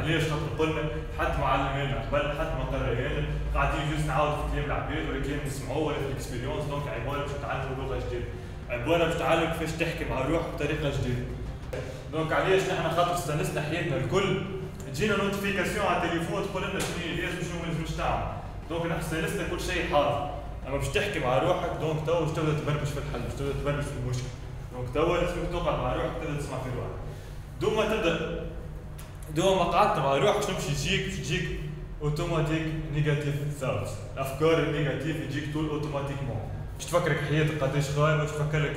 علاش؟ خاطر قلنا حد ما علمنا قبل، حد ما قرانا، قاعدين جوست نعاودوا في كلام العباد ولا كلام نسمعوه ولا في الاكسبيريونس. دونك عباره باش تعلموا لغه جديده، عباره باش تعلم كيفاش تحكي مع روحك بطريقه جديده. دونك علاش نحن خاطر استانسنا حياتنا الكل تجينا نوتيفيكاسيون على التليفون تقول لنا شنو لازم شنو ما لازمش تعمل. دونك نحن استانسنا كل شيء حاضر، اما باش تحكي مع روحك دونك توا باش تبدا تبرمج في الحل، باش تبدا تبرمج في المشكل. دونك توا لازمك تقعد مع روحك تبدا تسمع في روحك. دوما ما قعدت مع روحك شنو باش يجيك اوتوماتيك نيجاتيف ثوتس، الافكار النيجاتيف يجيك طول اوتوماتيكمون. باش تفكرك حياتك قداش خايبه، باش تفكر لك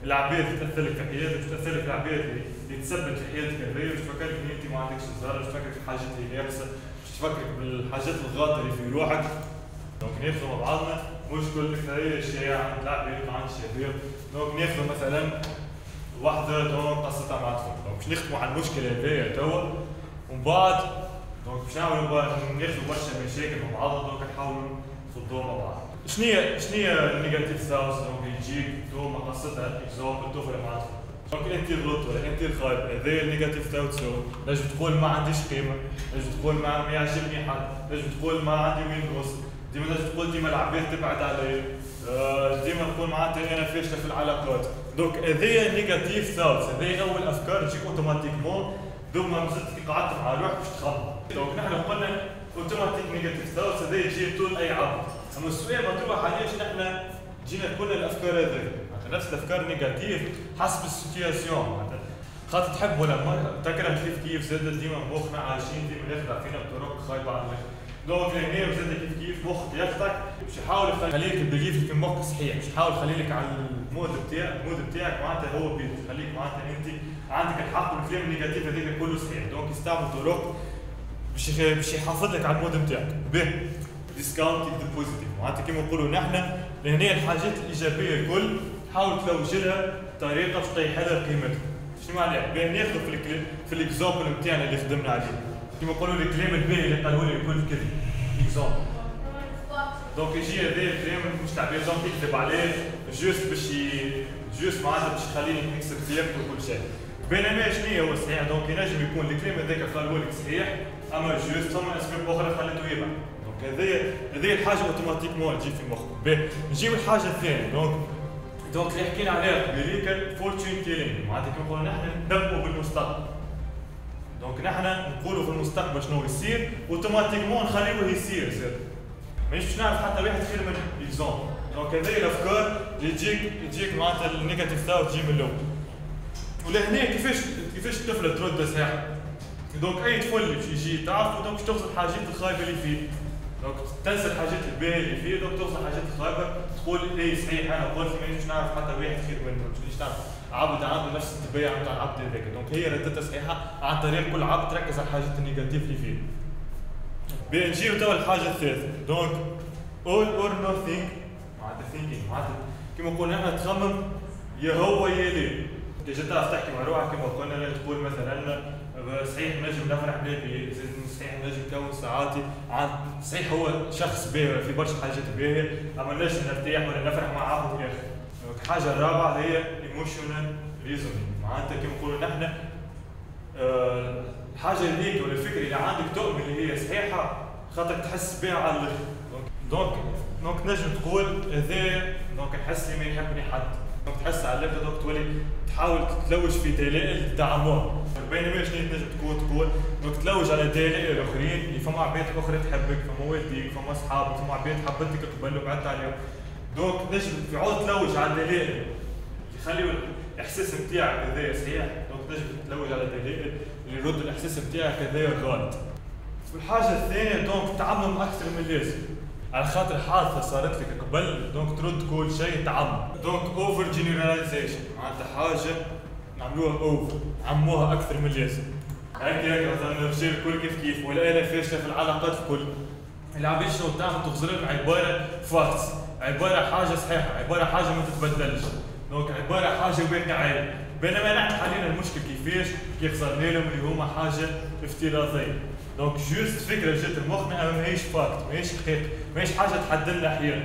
العباد اللي تاثر لك في حياتك، باش تاثر لك العباد اللي تثبت في حياتك هذيا، باش تفكرك ان انت ما عندكش زهر، باش تفكرك في الحاجات اللي ناقصه، باش تفكرك بالحاجات الغلط اللي في روحك. دونك ناخذوا مع بعضنا مشكل اكثريه الشائع عند العباد وعند الشباب. دونك ناخذوا مثلا واحده دونك قصتها مع طفل، دونك باش نختموا على المشكله هذايا توا، ومن بعد دونك باش نعملوا ناخذوا برشا مشاكل مع بعضنا. دونك نحاولوا نفضوها مع بعض. شنو هي النيجاتيف ثاوتس؟ دونك يجيك دوما قصتها اكزومبل طفل مع طفل، دونك انت غلط ولا انت الخايب، هذايا النيجاتيف ثاوتس. نجم تقول ما عنديش قيمه، نجم تقول ما يعجبني حد، نجم تقول ما عندي وين نوصل، ديما نجم تقول ديما العباد تبعد علي، ديما نقول معناتها انا فاشله في العلاقات. دونك هذايا نيجاتيف ثاوتس، هذايا اول افكار تجيك اوتوماتيكمون دوما مازلت كي قعدت مع روحك باش تخمم. دونك نحن قلنا اوتوماتيك نيجاتيف ثاوتس هذايا يجي طول اي عبد. اما السؤال مطروح علاش نحن جينا كل الافكار هذه؟ نفس الافكار نيجاتيف حسب السيتياسيون، معناتها خاطر تحب ولا ما تكره كيف زاد ديما مخنا عايشين ديما يخدع فينا بطرق خايبه على الاخر. دونك هنا زاد كيف مخك يخدعك، باش يحاول يخليك البليف في مخك صحيح، باش يحاول يخليك على المود بتاعك معناتها هو بيخليك معناتها انت عندك الحق والكلام النيجاتيف هذاك كله صحيح. دونك يستعمل طرق باش يحافظ لك على المود بتاعك. باهي ديسكاونتينغ ذا بوزيتيف، معناتها كيما نقولوا نحن لهنا الحاجات الايجابيه الكل حاول تلوج لها طريقه باش تطيح لها قيمتها. شنو معناها؟ باهي ناخذوا في الاكزومبل نتاعنا اللي خدمنا عليه، كيما نقولوا الكلام الباهي اللي قالوا لي الكل كذب اكزومبل. دونك يجي هذا الكلام مش تاع بيرسون تكذب عليه جوست معناتها باش يخليني نكسب ثيابته وكل شيء. بينما شنو هو صحيح؟ دونك ينجم يكون الكلام هذاك قالوا لك صحيح، اما جوست ثم اسباب اخرى خلته يبعد. دونك هذه الحاجه اوتوماتيكمون تجي في مخك. باهي نجيو الحاجه الثانيه. دونك اللي حكينا عليها قبيليك فورتشون تيلينغ، معناتها كيما نقولوا نحن ندبوا بالمستقبل. دونك نحن نقولوا في المستقبل شنو يصير، اوتوماتيكمون نخليوه يصير زاد. مانيش باش نعرف حتى واحد خير من اكزومبل. دونك هذه الافكار اللي تجيك معناتها النيجاتيف ثاوت تجي من الاول. ولهنا كيفاش الطفل ترد صحيح. دونك اي طفل باش يجي تعرفوا دونك باش تغسل الحاجات الخايبه اللي فيه. دونك تنسى الحاجات الباهيه اللي فيه، دونك تغسل الحاجات الخايبه تقول اي صحيح انا قلت مانيش نعرف حتى واحد خير منه، مانيش نعرف عبد عنده نفس الطبيعه نتاع العبد هذاك. دونك هي ردتها صحيحه عن طريق كل عبد تركز على الحاجات النيجاتيف اللي فيه. بنجيو توا الحاجه الثالثه. دونك all or nothing معناتها thinking، معناتها كيما نقولوا نحن تخمم يا هو يا ليه. كي جيت تعرف تحكي مع روحك كيما قلنا تقول مثلا صحيح نجم نفرح بيه، صحيح نجم نكون ساعاتي، صحيح هو شخص باهي في برشا حاجات باهيه، اما نجم نرتاح ولا نفرح مع عبد اخر. الحاجه الرابعه هي ايموشنال ريزونينغ، معناتها كيما نقولوا نحن الحاجه اللي ولا الفكره اللي عندك تؤمن اللي هي صحيحه خاطر تحس بها على الاخر. دونك نجم تقول هذا دونك نحس لي ما يحبني حد، دونك تحس على الاخر دونك تولي تحاول تلوج في دلائل تدعموها. بينما شنو تنجم تقول دونك تلوج على دلائل اخرين اللي فما عباد اخرى تحبك، فما والديك، فما اصحابك، فما عباد حبتك قبل وبعدت عليهم. دونك نجم تعود تلوج على الدلائل يخليو الاحساس نتاعك هذايا صحيح، دونك تنجم تلوج على الدلائل اللي يرد الاحساس نتاعك هذايا غلط. والحاجه الثانيه دونك تعمم اكثر من اللازم، على خاطر حادثه صارت لك قبل دونك ترد كل شيء تعمم. دونك اوفر جينيراليزيشن، معناتها حاجه نعملوها اوفر، نعموها اكثر من اللازم. هكا مثلا الرجال الكل كيف ولا انا فاشله في العلاقات الكل. العباد شنو تعمل؟ تخزر لهم عباره فاكس، عباره حاجه صحيحه، عباره حاجه ما تتبدلش. دونك عباره حاجه واقعيه. بينما نحن حلينا المشكل كيفاش؟ كي خسرنا لهم اللي هما حاجه افتراضيه. دونك جوست فكره جات لمخنا اما ماهيش فاكت، ماهيش حقيقه، ماهيش حاجه تحدد لنا احيانا.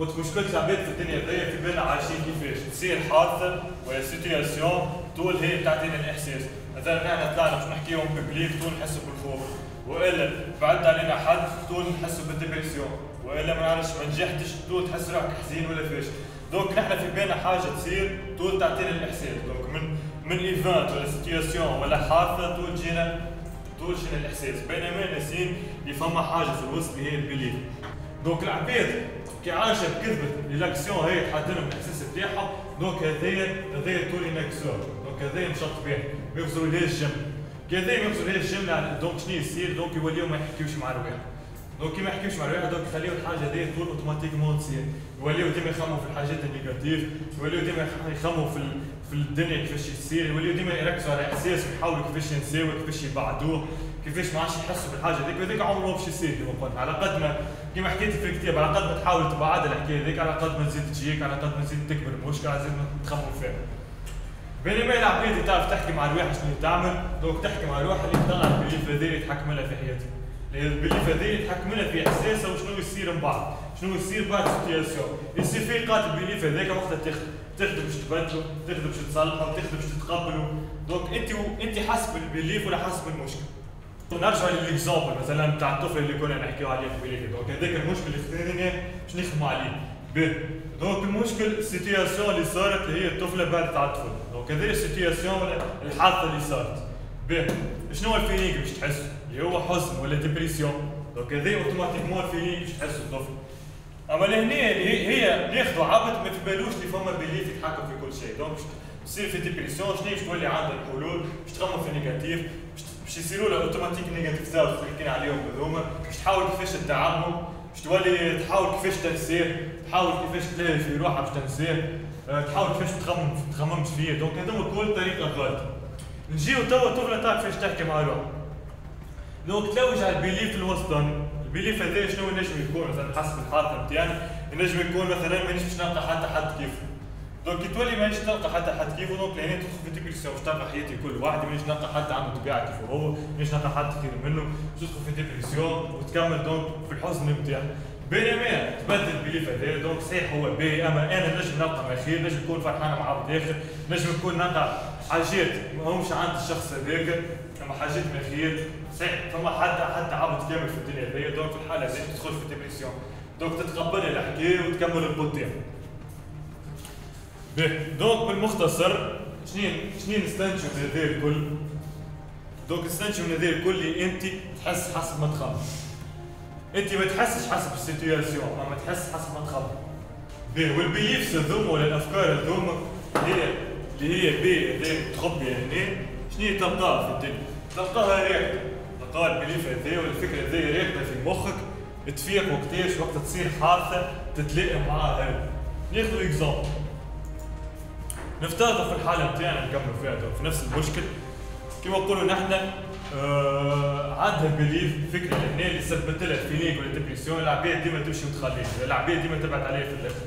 قلت مشكلة العباد في الدنيا هذيا في بالنا عايشين كيفاش تصير حادثة ولا سيتياسيون طول هي تعطينا الإحساس، مثلا نحن طلعنا باش نحكيهم ببليك طول نحسوا بالخوف، والا بعد علينا حد طول نحسوا بالديبرسيون، والا ما نعرفش ما نجحتش طول تحس روحك حزين ولا فاشل. دونك نحن في بالنا حاجة تصير طول تعطينا الإحساس، دونك من ايفنت ولا سيتياسيون ولا حادثة طول جينا الإحساس، بينما ناسين اللي فما حاجة في الوسط اللي هي البليف. دونك العباد كي عايشه بكذبه للاكسيون هي تحدد لهم الاحساس بتاعهم، دونك هذايا طول ينكسور، دونك هذايا مشط بيه ما يوصلولهاش الجيم، كي هذايا ما يوصلولهاش الجيم دونك شنو يصير؟ دونك يوليو ما يحكيوش مع رواحهم، دونك كي ما يحكيوش مع رواحهم دونك يخليو الحاجه هذيا طول اوتوماتيكمون تصير، يوليو ديما يخمموا في الحاجات النيجاتيف، يوليو ديما يخمموا في الدنيا كيفاش تصير، يوليو ديما يركزوا على احساس ويحاولوا كيفاش ينساوه، كيفاش يبعدوه، كيفاش ما عادش يحسوا بالحاجه هذيك، وهذاك عمره باش يصير كما قلنا، على قد ما كيما حكيت في الكتاب على قد ما تحاول تبعد الحكايه هذيك على قد ما تزيد تجيك، على قد ما تزيد تكبر المشكله، على قد ما تخمم فيها. بينما العباد اللي تعرف تحكي مع الواحد شنو تعمل، دونك تحكي مع الواحد اللي يقتنع بالبليف هذايا يتحكم لها في حياته. البليف هذايا يتحكم لها في احساسه وشنو يصير من بعد، شنو يصير بعد السيتياسيون، يصير في قاتل البليف هذاك وقتها تخدم باش تبدلوا، تخدم باش تصلحوا، تخدم باش تتقبلوا، دونك انت حسب البليف ولا حسب المشكل. نرجع للاكزامبل مثلا نتاع الطفل اللي كنا نحكيو عليه قبيله، دونك هذاك المشكل اللي باش نخدموا عليه. دونك المشكل السيتياسيون اللي صارت اللي هي الطفله بعدت على الطفل، دونك هذه السيتياسيون ولا الحادثه اللي صارت. شنو هو الفيلينغ باش تحس؟ اللي هو حزن ولا ديبرسيون، دونك هذه اوتوماتيكمون الفيلينغ باش تحس الطفل. اما لهنا هي ياخذوا عبد ما في بالوش اللي فما بليف يتحكم في كل شيء، دونك تصير في ديبرسيون شنو باش تولي عندها الحلول؟ باش تخمم في النيجاتيف، باش يصيروا لها اوتوماتيك نيجاتيف ثاوت اللي حكينا عليهم هذوما، باش تحاول كيفاش تدعمهم، باش تولي تحاول كيفاش تنساه، تحاول كيفاش تلاهي في روحها باش تنساه، تحاول كيفاش تخممش فيه، دونك هذوما كل طريقه غلط. نجيو توا الطفله تعرف كيفاش تحكي مع روحها. دونك تلوج على البيليف الوسطاني، البيليف هذا شنو ينجم يكون؟ مثلا حسب الحالة نتاعنا ينجم يكون مثلا مانيش باش نلقى حتى حد كيفه. دونك كي تولي مانيش تلقى حتى حد كيفه دونك لهنا تدخل في ديبرسيون، باش تلقى حياتي كل واحد مانيش نلقى حد عنده طبيعه كيف هو، مانيش نلقى حد خير منه، باش تدخل في ديبرسيون وتكمل دونك في الحزن نتاعك. بينما تبدل البيليف هذا دونك صحيح هو باهي، اما انا نجم نلقى ما خير، نجم نكون فرحانه مع عبد اخر، نجم نكون نلقى حاجات ماهمش عند الشخص هذاك، اما حاجات ما خير، صحيح فما حتى عبد كامل في الدنيا هذيا، دونك في الحاله هذه تدخل في ديبرسيون، دونك تتقبل الحكايه وتكمل البوتين. دونك بالمختصر شنو نستنتجوا من هذا الكل؟ دونك نستنتجوا من هذا الكل اللي انت تحس حسب ما تخمم. انت ما تحسش حسب السيتياسيون، اما تحس حسب ما تخمم. والبيليفز هذوما ولا الافكار هذوما اللي هي هذاك تخبي هنا، شنو تلقاها في الدنيا؟ تلقاها راكده، تلقاها البيليف هذايا ولا الفكره هذايا راكده في مخك، تفيق وقتاش وقت تصير حادثه تتلائم معاها هذا. ناخذ اكزامبل. نفترض في الحاله نتاعنا نكملوا فيها في نفس المشكل، كيما نقولوا نحن عندها بليف فكره هنا اللي سببت لها فيلينغ ولا ديبرسيون، العباد ديما تمشي وتخليها، العباد ديما تبعد عليها في الاخر.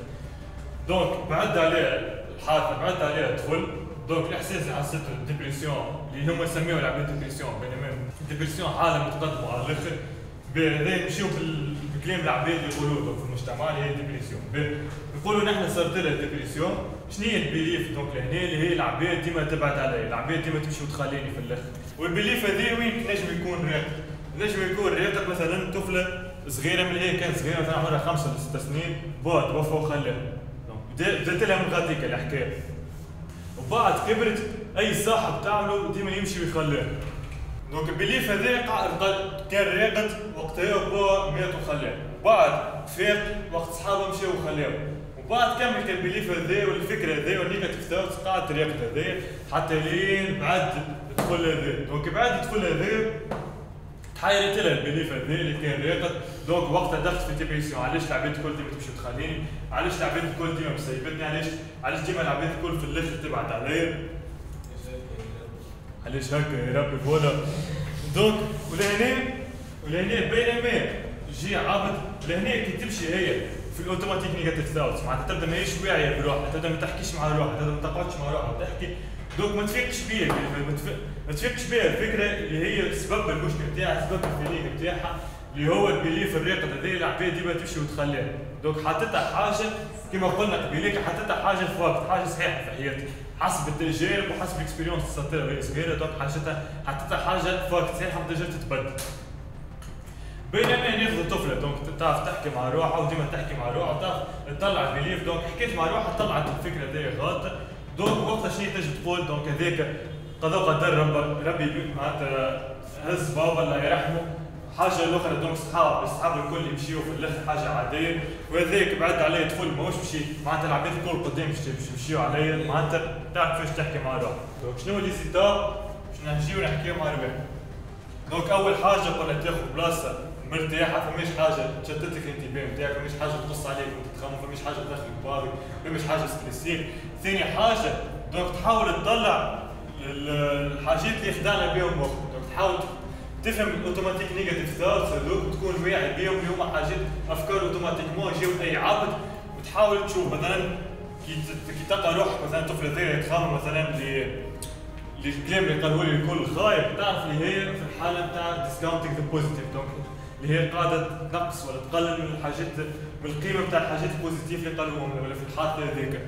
دونك بعد عليها الحادثه، بعد عليها الطفل، دونك الاحساس اللي حسيته الديبرسيون اللي هما يسميوها العباد ديبرسيون، بينما الديبرسيون حاله متقدمه على الاخر. هذا يمشيو بكلام العباد يقولوا في المجتمع اللي هي الديبرسيون. يقولوا نحن صارت لها ديبرسيون، شنو هي البيليف دونك لهنا اللي هي العباد ديما تبعد علي، العباد ديما تمشي وتخليني في الاخر. والبيليف هذا وين نجم يكون راقد؟ نجم يكون راقد مثلا طفله صغيره من هي كانت صغيره مثلا عمرها 5 ل 6 سنين، بابا توفى وخلاها. بدات لها من غاديك الحكايه. وبعد كبرت اي صاحب تعمله ديما يمشي ويخليها. دونك البيليف هذا كان راقد وقتها بابا مات وخلاه، وبعد فاق وقت صحابه مشاو وخلاو، وبعد كمل كان البيليف هذا والفكره هذا والنيجاتيف ثاوتس قاعد راقد هذا حتى لين بعد الطفل هذا. دونك بعد الطفل هذا تحيرت لها البيليف هذا اللي كان راقد، دونك وقتها دخلت في ديبرسيون. علاش العباد الكل ديما تمشي وتخليني؟ علاش العباد الكل ديما مسيبتني؟ علاش ديما العباد الكل في الاخر تبعد عليا؟ علاش هكا يا ربي فوالا. دونك ولهنا بينما يجي عبد لهنا كي تمشي هي في الاوتوماتيك نيجاتيف ثاوتس، معناتها تبدا ماهيش واعيه بروحها، تبدا ما تحكيش مع روحها، تبدا ما تقعدش مع روحها تحكي، دونك ما تفيقش بيها، ما تفيقش بيها الفكره اللي هي سبب المشكل نتاعها، سبب الفيلينغ نتاعها اللي هو البيليف الراقد هذا العباد ديما تمشي وتخليها. دونك حطيتها حاجه كما قلنا قبيليك، حطيتها حاجه في وقت، حاجه صحيحه في حياتي حسب التجارب وحسب الاكسبيريونس السطيره وهي صغيره. دونك حطيتها حاجه في وقت صحيحه وتنجم تتبدل. بينما ناخذ طفله دونك تعرف تحكي مع روحها وديما تحكي مع روحها تعرف تطلع بيليف. دونك حكيت مع روحها طلعت الفكره هذيا غلط. دونك وقتها شنو تجي تقول؟ دونك هذاك قضاء قدر ربي معناتها هز بابا الله يرحمه. حاجه الاخرى دونك الصحاب الكل يمشيو في الاخر حاجه عاديه، وهذاك بعد عليه طفل ماهوش مشي معناتها العباد الكل قدام باش يمشيو عليا معناتها تعرف كيفاش تحكي مع روحك. دونك شنو اللي زيتا باش نجيو نحكيو مع روحنا. دونك اول حاجه قلنا تاخذ بلاصه مرتاحه، فماش حاجه تشتت لك الانتباه نتاعك، فماش حاجه تقص عليك وانت تخمم، فماش حاجه تدخلك باري، فماش حاجه ستريسيك. ثاني حاجه دونك تحاول تطلع الحاجات اللي خدعنا بهم مخك. دونك تحاول تفهم الاوتوماتيك نيجاتيف ثوتس هذوك وتكون واعي بهم اللي هما حاجات افكار اوتوماتيكمون يجيو اي عبد، وتحاول تشوف مثلا كي تلقى روحك مثلا طفل هذايا يتخمم مثلا الكلام اللي قالوا لي الكل خايب، تعرف اللي هي في الحاله نتاع ديسكاونتينغ ذا بوزيتيف. دونك اللي هي قاعده تنقص ولا تقلل من الحاجات من القيمه نتاع الحاجات البوزيتيف اللي قالوهم ولا في الحاله هذيك.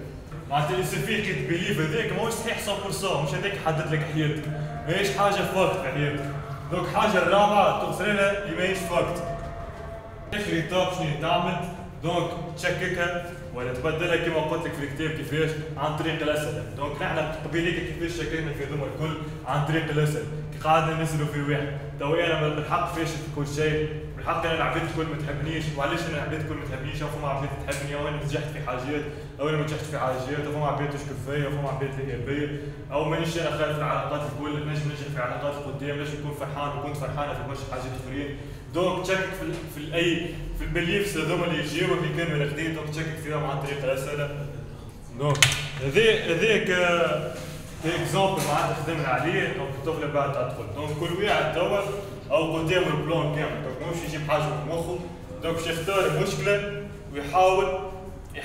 معناتها اللي يصير فيه كي تبيليف هذاك ماهوش صحيح 100%، مش هذاك يحدد لك حياتك، ماهيش حاجه في وقت في حياتك. دونك حاجه الرابعه توصل لها اللي ماهيش في وقت. اخر ايتاب شنو تعمل؟ دونك تشككها ولا تبدلها كما قلت لك في الكتاب كيفاش عن طريق الاسئله. دونك نحن قبيليك كيفاش شكينا في هذوما الكل عن طريق الاسئله، كي قعدنا نسالوا في واحد تو انا بالحق فاشل في كل شيء، بالحق انا العباد الكل ما تحبنيش، وعلاش انا العباد الكل ما تحبنيش؟ او فما عباد تحبني، او انا نجحت في حاجات، او انا ما نجحتش في حاجات، او فما عباد تشكر فيا، او فما عباد ايجابيه، او مانيش انا خايف في العلاقات الكل، نجم ننجح في علاقات قدام، نجم نكون فرحان وكنت فرحانه في برشا حاجات اخرين. دونك تشكك في البليفز هذوما اللي يجيو اللي كانوا راقدين، دونك تشكك فيهم عن طريق الاسئله. دونك هذاك اكزومبل معناتها خدمنا عليه. دونك الطفل بعد تدخل دونك كل واحد توا او قدامه البلان كامل، دونك ماهوش يجيب حاجه في مخه، دونك باش يختار مشكله ويحاول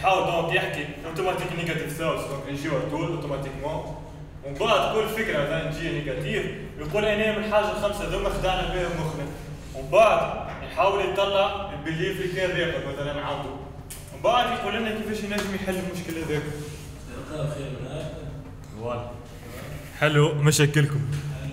دونك يحكي اوتوماتيك نيجاتيف ثوتس، دونك يجيو طول اوتوماتيكمون. ومن بعد كل فكره مثلا تجي نيجاتيف يقول انا من الحاجه الخمسه هذوما خدعنا بها مخنا، ومن بعد يحاول يطلع البليف اللي كان راقد مثلا عنده، ومن بعد يقول لنا كيفاش ينجم يحل المشكله هذاك. خير من هذا. فوالا حلو مشاكلكم.